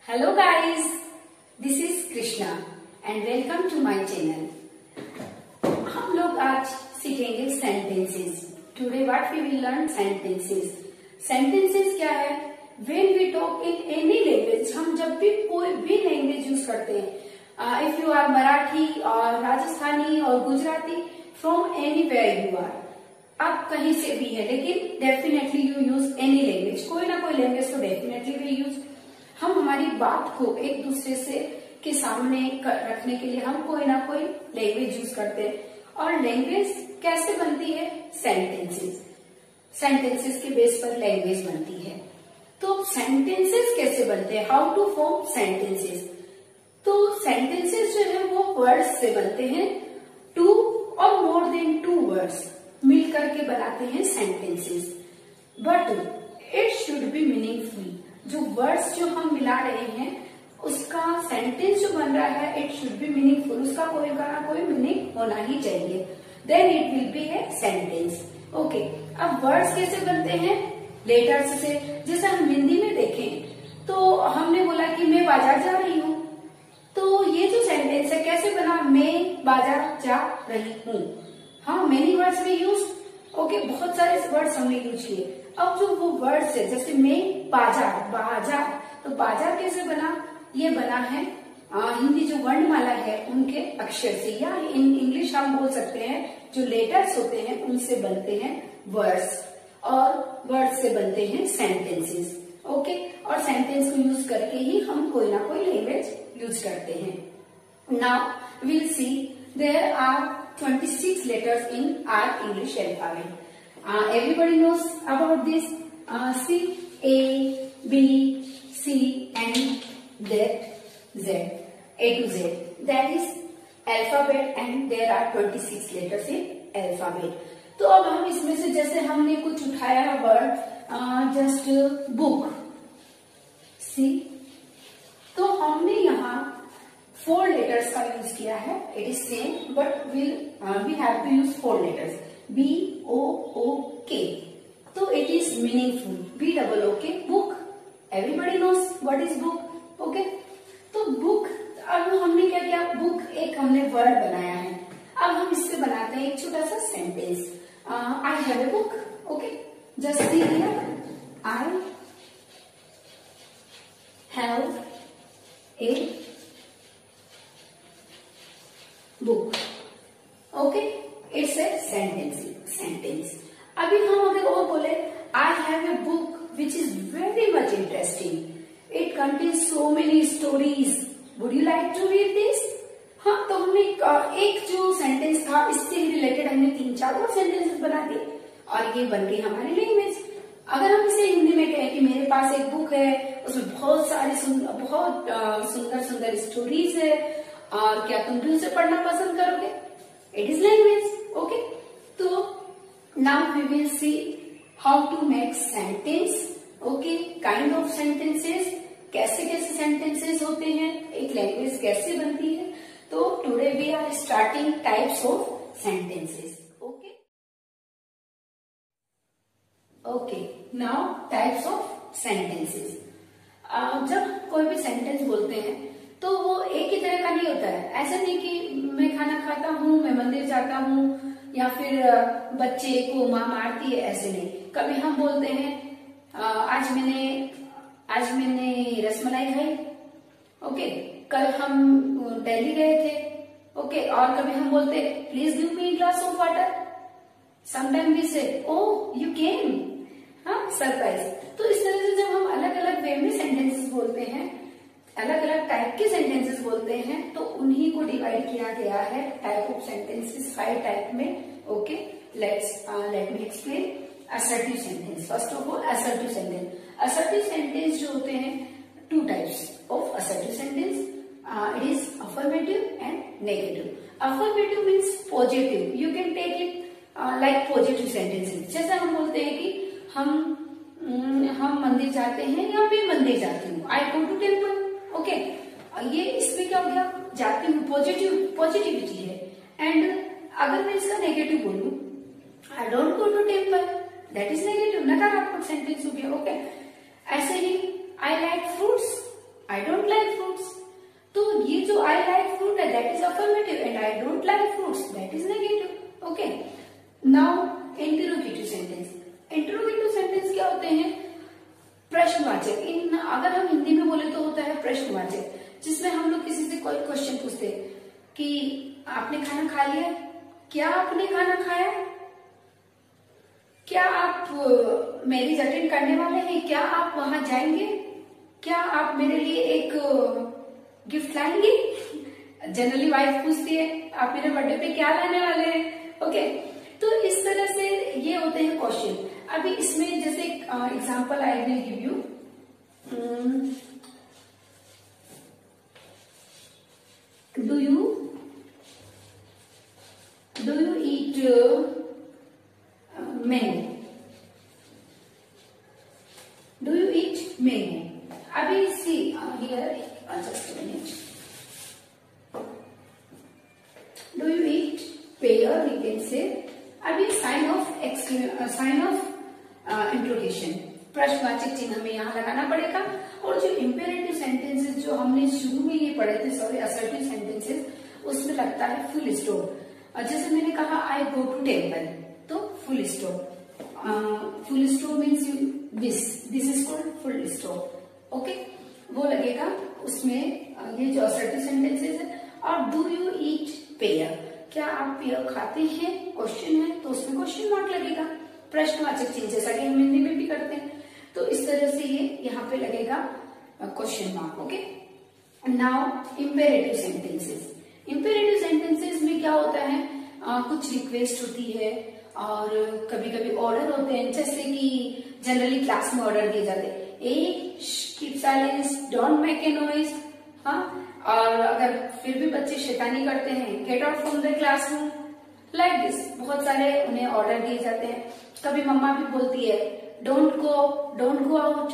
Hello guys, this is Krishna and welcome to my channel. हम लोग आज सीखेंगे sentences. Today what we will learn sentences. Sentences क्या है? When we talk in any language, हम जब भी कोई भी language यूज करते हैं, if you are मराठी और राजस्थानी और Gujarati, from anywhere you are, आप कहीं से भी है, लेकिन definitely you use any language, कोई ना कोई लैंग्वेज तो डेफिनेटली विल यूज. हम हमारी बात को एक दूसरे से के सामने रखने के लिए हम कोई ना कोई लैंग्वेज यूज करते हैं. और लैंग्वेज कैसे बनती है? सेंटेंसेस. सेंटेंसेस के बेस पर लैंग्वेज बनती है. तो सेंटेंसेस कैसे बनते हैं? How to form sentences. तो सेंटेंसेस जो है वो वर्ड्स से बनते हैं. टू और मोर देन टू वर्ड्स मिलकर के बनाते हैं sentences. But it should be meaningful. जो वर्ड्स जो हम मिला रहे हैं उसका सेंटेंस जो बन रहा है, इट शुड बी मीनिंगफुल. उसका कोई ना कोई मीनिंग होना ही चाहिए. Then it will be a sentence. Okay, अब वर्ड्स कैसे बनते हैं? लेटर्स से. जैसे हम हिंदी में देखें तो हमने बोला कि मैं बाजार जा रही हूँ, तो ये जो सेंटेंस है कैसे बना? मैं बाजार जा रही हूँ. हाँ, मेनी वर्ड्स में यूज. ओके, बहुत सारे वर्ड्स हमने यूज किए. अब जो वो वर्ड्स है, जैसे मैं बाजार, बाजार, तो बाजार कैसे बना? ये बना है हिंदी जो वर्णमाला है उनके अक्षर से, या इन इंग्लिश हम बोल सकते हैं जो लेटर्स होते हैं उनसे बनते हैं वर्ड्स, और वर्ड्स से बनते हैं सेंटेंसेस. ओके, और सेंटेंस को यूज करके ही हम कोई ना कोई लैंग्वेज यूज करते हैं. Now will see there are 26 letters in our English alphabet. Everybody knows about this. C, A, B, C, and Z, A to Z. That is alphabet, and there are 26 letters in alphabet. तो अब हम इसमें से जैसे हमने कुछ उठाया word, just book, सी, तो हमने यहाँ 4 letters का यूज किया है. It is same but we have to use 4 letters. BOOK. तो it is meaningful. BOOK, book. Everybody knows what is book. Okay, तो बुक. अब हमने क्या किया? बुक एक हमने वर्ड बनाया है. अब हम इससे बनाते हैं एक छोटा सा sentence. I have a book. Okay, just see here, I have a book. Okay, it's a sentence. अभी हम अगर और बोले, I have a book which is very much interesting. It contains so many stories. Would you like to read this? हाँ, तो हमने एक जो सेंटेंस था इससे ही रिलेटेड हमने 3-4 और सेंटेंसेस बना दिए और ये बन गई हमारी लैंग्वेज. अगर हम इसे हिंदी में कहें कि मेरे पास एक बुक है, उसमें बहुत सारी बहुत सुंदर स्टोरीज है, और क्या तुम भी उसे पढ़ना पसंद करोगे? It is language. ओके, तो now we will see how to make sentence. Okay, kind of sentences, कैसे कैसे सेंटेंसेस होते हैं, एक लैंग्वेज कैसे बनती है. तो today we are starting types of sentences. Okay, okay, now types of sentences. जब कोई भी सेंटेंस बोलते हैं तो वो एक ही तरह का नहीं होता है. ऐसा नहीं कि मैं खाना खाता हूँ, मैं मंदिर जाता हूँ, या फिर बच्चे को माँ मारती है, ऐसे नहीं. कभी हम बोलते हैं आज मैंने रसमलाई खाई. ओके, कल हम दिल्ली गए थे. ओके, और कभी हम बोलते please give me glass of water. Sometime we say oh you came, हाँ, सरप्राइज. तो इस तरह से जब हम अलग अलग वे में सेंटेंसेस बोलते हैं, अलग अलग टाइप के सेंटेंसेस बोलते हैं, तो उन्हीं को डिवाइड किया गया है टाइप ऑफ सेंटेंसेस 5 टाइप में. Okay, let me explain. Assertive sentence. First of all assertive sentence. Assertive sentence जो होते हैं, 2 types of assertive sentence. It is affirmative and negative. Affirmative means positive. You can take it like positive sentences. जैसे हम बोलते हैं कि हम मंदिर जाते हैं, या मैं मंदिर जाती हूँ. आई गो टू टेम्पल. ओके, ये इसमें क्या हो गया? जाती हूँ, पॉजिटिविटी है. एंड अगर मैं इसका नेगेटिव बोलूं, I don't go to temple, that is negative, नकारात्मक सेंटेंस हो गया. ओके, ऐसे ही I like fruits. I don't like fruits. तो ये जो आई लाइक फ्रूट है that is affirmative and I don't like fruits that is negative. Okay, now interrogative sentence. Interrogative sentence क्या होते हैं? प्रश्नवाचक। इन अगर हम हिंदी में बोले तो होता है प्रश्नवाचक, जिसमें हम लोग किसी से कोई क्वेश्चन पूछते हैं कि आपने खाना खा लिया? क्या आपने खाना खाया? क्या आप मैरिज अटेंड करने वाले हैं? क्या आप वहां जाएंगे? क्या आप मेरे लिए एक गिफ्ट लाएंगे? जनरली वाइफ पूछती है आप मेरे बर्थडे पे क्या लाने वाले हैं? ओके, तो इस तरह से ये होते हैं क्वेश्चन। अभी इसमें जैसे example I will give you. Do you eat mango? Do you eat mango? अभी see here just minute. Do you eat pear? We can say. अभी साइन ऑफ इंट्रोगेशन, प्रश्नवाचक चिन्ह हमें यहाँ लगाना पड़ेगा। और जो इंपेरेटिव सेंटेंसेस जो हमने शुरू में ये पढ़े थे, सॉरी असर्टिव सेंटेंसेस, उसमें लगता है फुल स्टॉप। जैसे मैंने कहा आई गो टू टेम्पल, तो full stop. Full stop means this is called full stop. Okay, वो लगेगा उसमें ये जो असर्टिव सेंटेंसेस है। और डू यू ईट पेयर? क्या आप पेयर खाते हैं? क्वेश्चन है तो उसमें क्वेश्चन मार्क लगेगा, प्रश्नवाचक चिन्ह, जैसा कि हम हिंदी में भी करते हैं। तो इस तरह से ये यहाँ पे लगेगा question mark. Okay, now imperative sentences. Imperative sentences में क्या होता है? कुछ रिक्वेस्ट होती है और कभी कभी ऑर्डर होते हैं, जैसे कि जनरली क्लास में ऑर्डर दिए जाते हैं, a keep silence, don't make a noise. हाँ, और अगर फिर भी बच्चे शैतानी करते हैं, get out from the classroom, like this. बहुत सारे उन्हें ऑर्डर दिए जाते हैं। कभी मम्मा भी बोलती है डोंट गो आउट,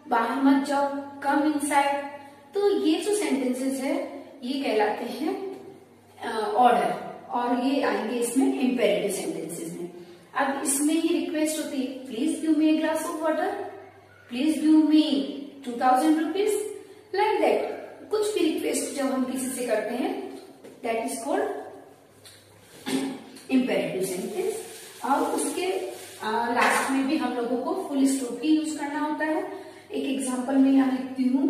बाहर मत जाओ, कम इनसाइड। तो ये जो सेंटेंसेस है ये कहलाते हैं ऑर्डर, और ये आएंगे इसमें इंपेरेटिव सेंटेंसेस में। अब इसमें ही रिक्वेस्ट होती है please give me a glass of water, please give me 2000 rupees, like that. कुछ भी रिक्वेस्ट जब हम किसी से करते हैं that is called imperative sentence. और उसके लास्ट में भी हम लोगों को फुल स्टॉप ही यूज करना होता है। एक एग्जांपल में यहां लिखती हूं,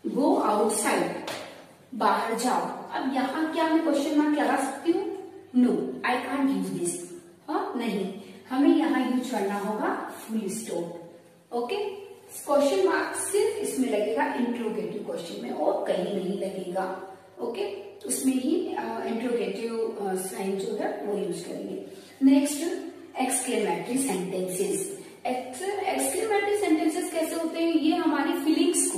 गो आउटसाइड, बाहर जाओ। अब यहाँ क्या मैं क्वेश्चन मार्क लगा सकती हूँ? No, I can't use this. हाँ, नहीं, हमें यहाँ यूज करना होगा full stop. Okay, question mark सिर्फ इसमें लगेगा इंट्रोगेटिव क्वेश्चन में, और कहीं नहीं लगेगा। ओके, उसमें ही इंट्रोगेटिव साइन जो है वो यूज करेंगे। Next, exclamatory sentences. Exclamatory sentences कैसे होते हैं? ये हमारी फीलिंग्स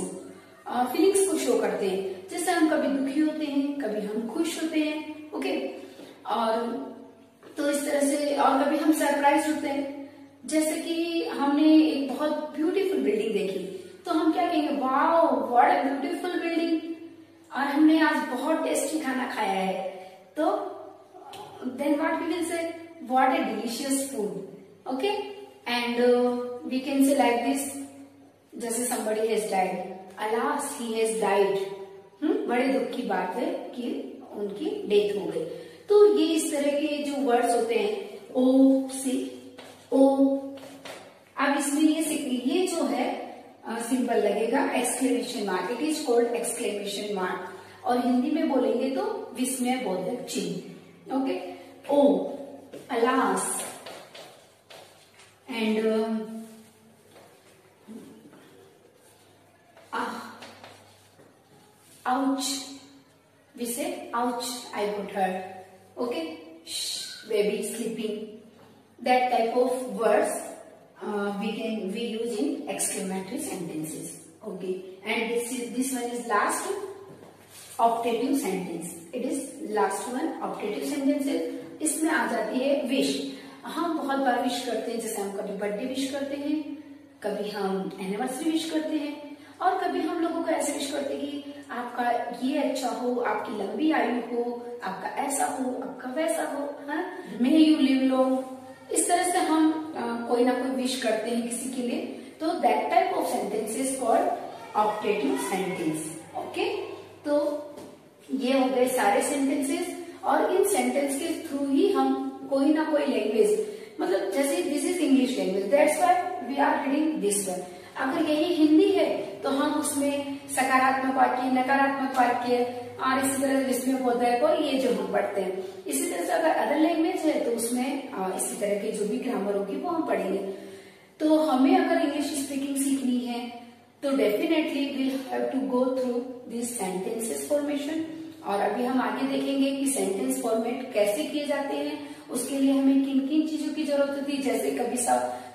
को शो करते हैं। जैसे हम कभी दुखी होते हैं, कभी हम खुश होते हैं। ओके, और तो इस तरह से, और कभी हम सरप्राइज होते हैं। जैसे कि हमने एक बहुत ब्यूटीफुल बिल्डिंग देखी तो हम क्या कहेंगे? Wow, what a beautiful building. और हमने आज बहुत टेस्टी खाना खाया है, तो then what we will say? What a delicious food. Okay, and we can say like this, जैसे somebody has died, alas he has died। बड़े दुख की बात है कि उनकी डेथ हो गई। तो ये इस तरह के जो वर्ड्स होते हैं, ओ सी ओ। अब इसमें ये जो है सिंपल लगेगा exclamation mark, it is called exclamation mark. और हिंदी में बोलेंगे तो विस्मय बोधक चिन्ह। Okay, oh, alas, and ouch, we say ouch, I got hurt. Okay, shh, baby sleeping. That type of words we use in exclamatory sentences. Okay, and this one is last, optative sentence. It is last one, optative sentences. इसमें आ जाती है wish. हम बहुत बार wish करते हैं, जैसे हम कभी बर्थडे विश करते हैं, कभी हम एनिवर्सरी विश करते हैं, और कभी हम लोगों को ऐसे विश करते हैं कि आपका ये अच्छा हो, आपकी लंबी आयु हो, आपका ऐसा हो, आपका वैसा हो, हाँ, मे यू लिव लॉन्ग, इस तरह से हम कोई ना कोई विश करते हैं किसी के लिए, तो that type of sentence is called optative sentence. Okay, तो ये हो गए सारे सेंटेंसेस, और इन सेंटेंस के थ्रू ही हम कोई ना कोई लैंग्वेज, मतलब जैसे this is English language, that's why we are reading this one. अगर यही हिंदी है तो हम उसमें सकारात्मक वाक्य, नकारात्मक वाक्य और इसी तरह जिसमें बोधक और ये जो हम पढ़ते हैं। इसी तरह से अगर अदर लैंग्वेज है तो उसमें इसी तरह की जो भी ग्रामर होगी वो हम पढ़ेंगे। तो हमें अगर इंग्लिश स्पीकिंग सीखनी है तो definitely will have to go through this sentences formation. और अभी हम आगे देखेंगे कि सेंटेंस फॉर्मेट कैसे किए जाते हैं, उसके लिए हमें किन किन चीजों की जरूरत होती है,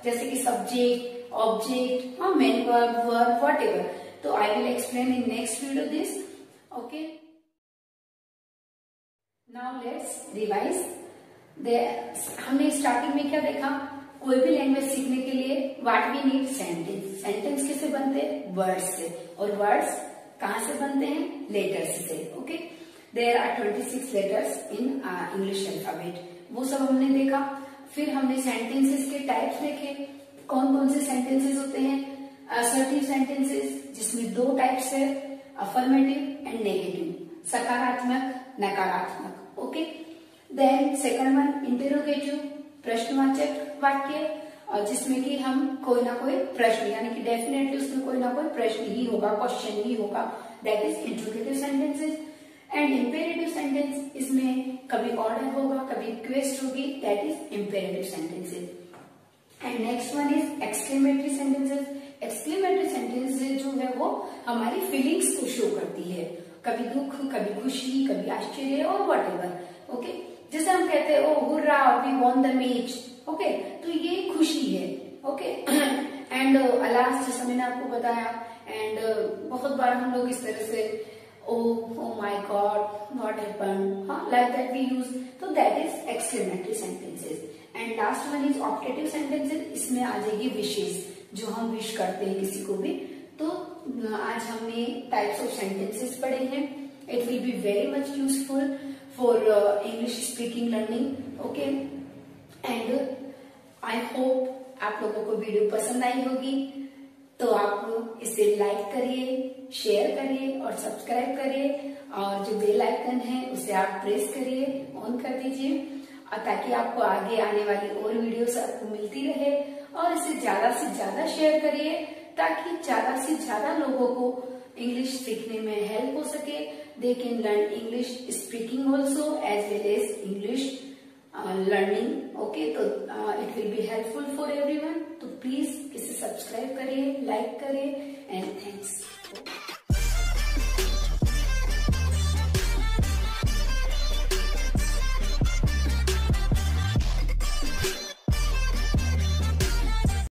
जैसे कि subject, object, main verb, whatever. तो I will explain in next video this. Okay, now let's revise. हमने स्टार्टिंग में क्या देखा, कोई भी लैंग्वेज सीखने के लिए what we need sentence. Sentence किससे बनते हैं, वर्ड्स से, और वर्ड्स कहां से बनते हैं, लेटर्स से। Okay, there are 26 letters in English alphabet, वो सब हमने देखा। फिर हमने सेंटेंसेस के टाइप्स देखे, कौन कौन से सेंटेंसेस होते हैं। असर्टिव सेंटेंसेस जिसमें दो टाइप्स है, अफर्मेटिव एंड नेगेटिव, सकारात्मक, नकारात्मक। Okay, then second one interrogative, प्रश्नवाचक वाक्य, और जिसमें कि हम कोई ना कोई प्रश्न, यानी कि डेफिनेटली उसमें कोई ना कोई प्रश्न ही होगा, क्वेश्चन ही होगा, that is interrogative sentences. And imperative sentence, इसमें कभी ऑर्डर होगा, कभी रिक्वेस्ट होगी, that is imperative sentences. And next one is exclamatory sentences. Exclamatory sentences जो है वो हमारी फीलिंग्स को शो करती है, कभी दुख, कभी खुशी, कभी आश्चर्य और व्हाटएवर। ओके, जैसे हम कहते हैं oh hurray we won the match, okay, तो ये खुशी है। ओके, एंड अलास, जैसा मैंने आपको बताया, एंड बहुत बार हम लोग इस तरह से oh my God what happened, like that we use, तो that is exclamatory sentences. And last one is optative sentences, इसमें आ जाएगी विशेष, जो हम विश करते हैं किसी को भी। तो आज हमने टाइप्स ऑफ सेंटेंसेस पढ़े हैं। It will be very much useful for English speaking learning. Okay, and I hope आप लोगों को वीडियो पसंद आई होगी, तो आप इसे लाइक करिए, शेयर करिए और सब्सक्राइब करिए, और जो बेल आइकन है उसे आप प्रेस करिए, ऑन कर दीजिए, और ताकि आपको आगे आने वाली और वीडियोस आपको मिलती रहे। और इसे ज्यादा से ज्यादा शेयर करिए ताकि ज्यादा से ज्यादा लोगों को इंग्लिश सीखने में हेल्प हो सके। They can learn English speaking also as well as English learning. Okay, तो it will be helpful for everyone. तो प्लीज इसे सब्सक्राइब करिए, लाइक करिए, एंड थैंक्स।